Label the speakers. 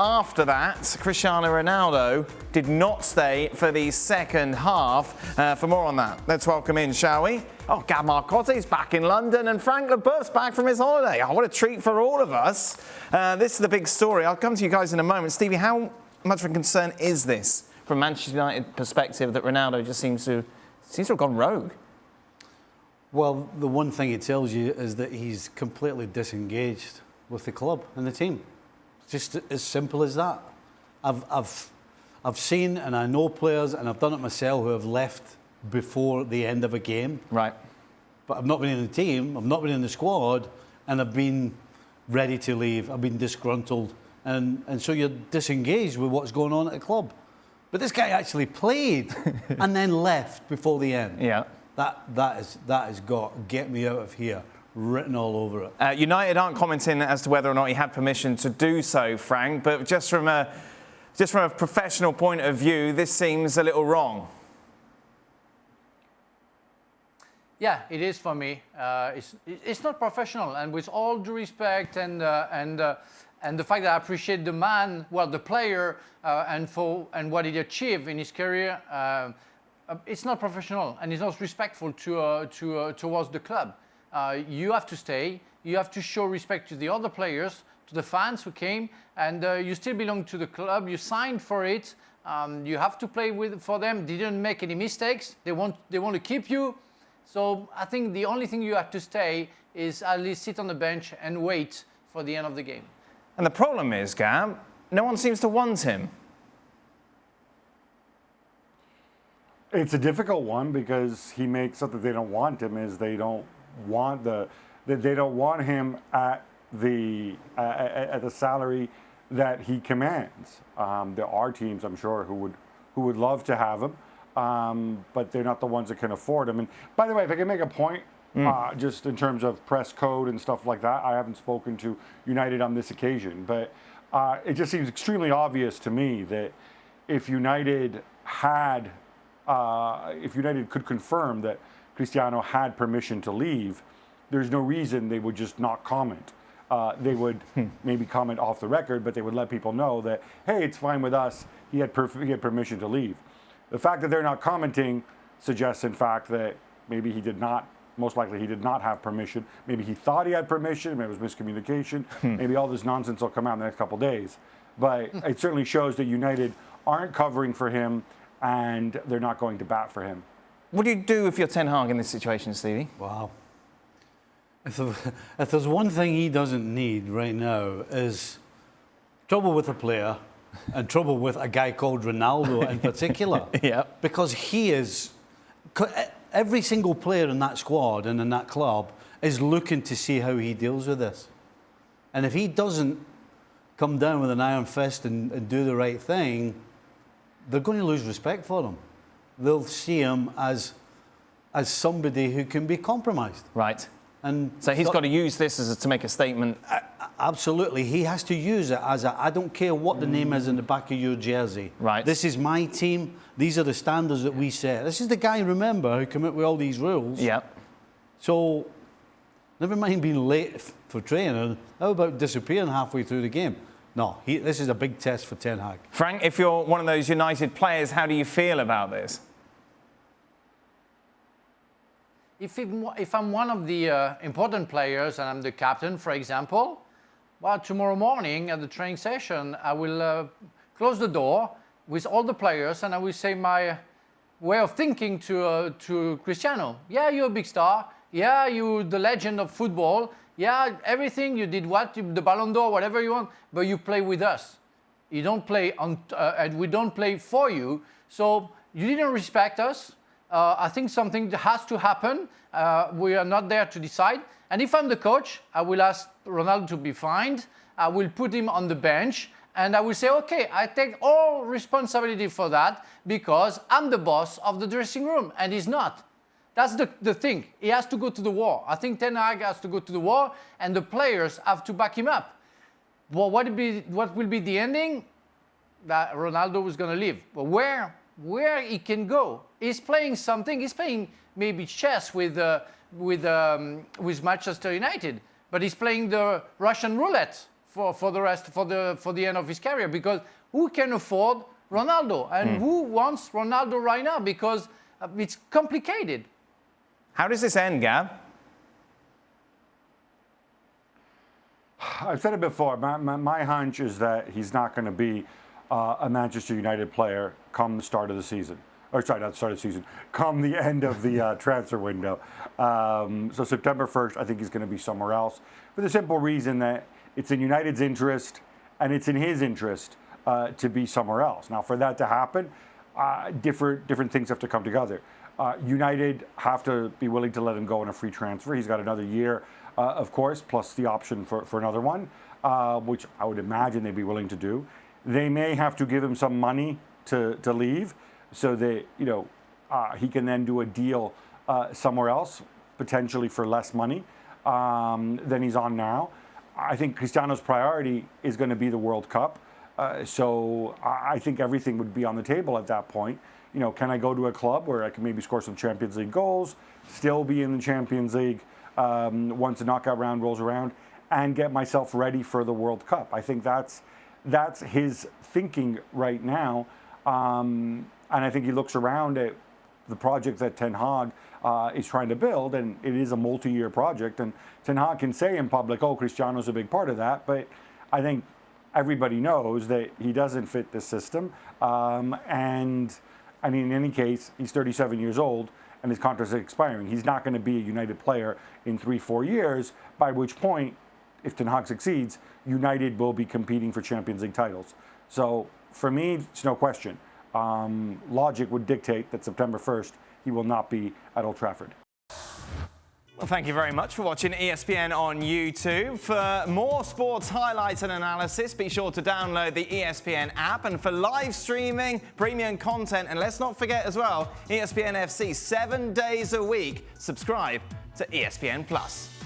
Speaker 1: after that, Cristiano Ronaldo did not stay for the second half. For more on that, let's welcome in, shall we? Oh, Gab Marcotti's back in London and Frank Leboeuf's back from his holiday. Oh, what a treat for all of us. This is the big story. I'll come to you guys in a moment. Stevie, how much of a concern is this from Manchester United perspective that Ronaldo just seems to have gone rogue?
Speaker 2: Well, the one thing it tells you is that he's completely disengaged with the club and the team. Just as simple as that. I've seen and I know players, and I've done it myself, who have left before the end of a game.
Speaker 1: Right.
Speaker 2: But I've not been in the team, I've not been in the squad, and I've been ready to leave. I've been disgruntled. And so you're disengaged with what's going on at the club. But this guy actually played and then left before the end.
Speaker 1: Yeah.
Speaker 2: That has got "get me out of here" written all over it.
Speaker 1: United aren't commenting as to whether or not he had permission to do so, Frank, but just from a professional point of view, this seems a little wrong.
Speaker 3: Yeah, it is for me. It's not professional, and with all due respect and the fact that I appreciate the man, well, the player, and what he achieved in his career, it's not professional and it's not respectful towards the club. You have to stay. You have to show respect to the other players, to the fans who came, and you still belong to the club. You signed for it. You have to play for them. They didn't make any mistakes. They want to keep you. So I think the only thing you have to stay is at least sit on the bench and wait for the end of the game.
Speaker 1: And the problem is, Gab, no one seems to want him.
Speaker 4: It's a difficult one because he makes up that they don't want him is they don't want him at the salary that he commands. There are teams, I'm sure, who would love to have him, but they're not the ones that can afford him. And by the way, if I can make a point, just in terms of press code and stuff like that, I haven't spoken to United on this occasion, but it just seems extremely obvious to me that if United could confirm that Cristiano had permission to leave, there's no reason they would just not comment. They would maybe comment off the record, but they would let people know that, hey, it's fine with us. He had permission to leave. The fact that they're not commenting suggests, in fact, that maybe most likely he did not have permission. Maybe he thought he had permission. Maybe it was miscommunication. Maybe all this nonsense will come out in the next couple of days. But it certainly shows that United aren't covering for him and they're not going to bat for him.
Speaker 1: What do you do if you're Ten Hag in this situation, Stevie?
Speaker 2: Wow. If there's one thing he doesn't need right now is trouble with a player and trouble with a guy called Ronaldo in particular.
Speaker 1: Yeah.
Speaker 2: Because every single player in that squad and in that club is looking to see how he deals with this. And if he doesn't come down with an iron fist and do the right thing, they're going to lose respect for him. They'll see him as somebody who can be compromised.
Speaker 1: Right.
Speaker 2: And
Speaker 1: so he's got to use this to make a statement.
Speaker 2: Absolutely. He has to use it as I don't care what the name is in the back of your jersey.
Speaker 1: Right.
Speaker 2: This is my team. These are the standards that we set. This is the guy, remember, who came up with all these rules.
Speaker 1: Yeah.
Speaker 2: So, never mind being late for training. How about disappearing halfway through the game? No, this is a big test for Ten Hag.
Speaker 1: Frank, if you're one of those United players, how do you feel about this?
Speaker 3: If I'm one of the important players and I'm the captain, for example, well, tomorrow morning at the training session, I will close the door with all the players and I will say my way of thinking to Cristiano. Yeah, you're a big star. Yeah, you're the legend of football. Yeah, everything you did, the Ballon d'Or, whatever you want, but you play with us. You don't play and we don't play for you. So you didn't respect us. I think something has to happen. We are not there to decide. And if I'm the coach, I will ask Ronaldo to be fined. I will put him on the bench. And I will say, okay, I take all responsibility for that because I'm the boss of the dressing room. And he's not. That's the thing. He has to go to the war. I think Ten Hag has to go to the war. And the players have to back him up. Well, what will be the ending? That Ronaldo is going to leave. But where he can go? He's playing something. He's playing maybe chess with Manchester United, but he's playing the Russian roulette for the end of his career, because who can afford Ronaldo and who wants Ronaldo right now, because it's complicated.
Speaker 1: How does this end, Gab?
Speaker 4: I've said it before. My hunch is that he's not going to be a Manchester United player come the start of the season. Or sorry, not the start of the season. Come the end of the transfer window. So September 1st, I think he's going to be somewhere else, for the simple reason that it's in United's interest and it's in his interest to be somewhere else. Now, for that to happen, different things have to come together. United have to be willing to let him go on a free transfer. He's got another year, of course, plus the option for another one, which I would imagine they'd be willing to do. They may have to give him some money to leave, so that he can then do a deal somewhere else, potentially for less money than he's on now. I think Cristiano's priority is going to be the World Cup. So I think everything would be on the table at that point. Can I go to a club where I can maybe score some Champions League goals, still be in the Champions League once the knockout round rolls around, and get myself ready for the World Cup? I think that's his thinking right now. And I think he looks around at the project that Ten Hag is trying to build, and it is a multi-year project. And Ten Hag can say in public, "Oh, Cristiano's a big part of that," but I think everybody knows that he doesn't fit the system. And I mean, in any case, he's 37 years old and his contract is expiring. He's not going to be a United player in 3-4 years, by which point, if Ten Hag succeeds, United will be competing for Champions League titles. So for me, it's no question. Logic would dictate that September 1st, he will not be at Old Trafford.
Speaker 1: Well, thank you very much for watching ESPN on YouTube. For more sports highlights and analysis, be sure to download the ESPN app. And for live streaming, premium content, and let's not forget as well, ESPN FC 7 days a week. Subscribe to ESPN Plus.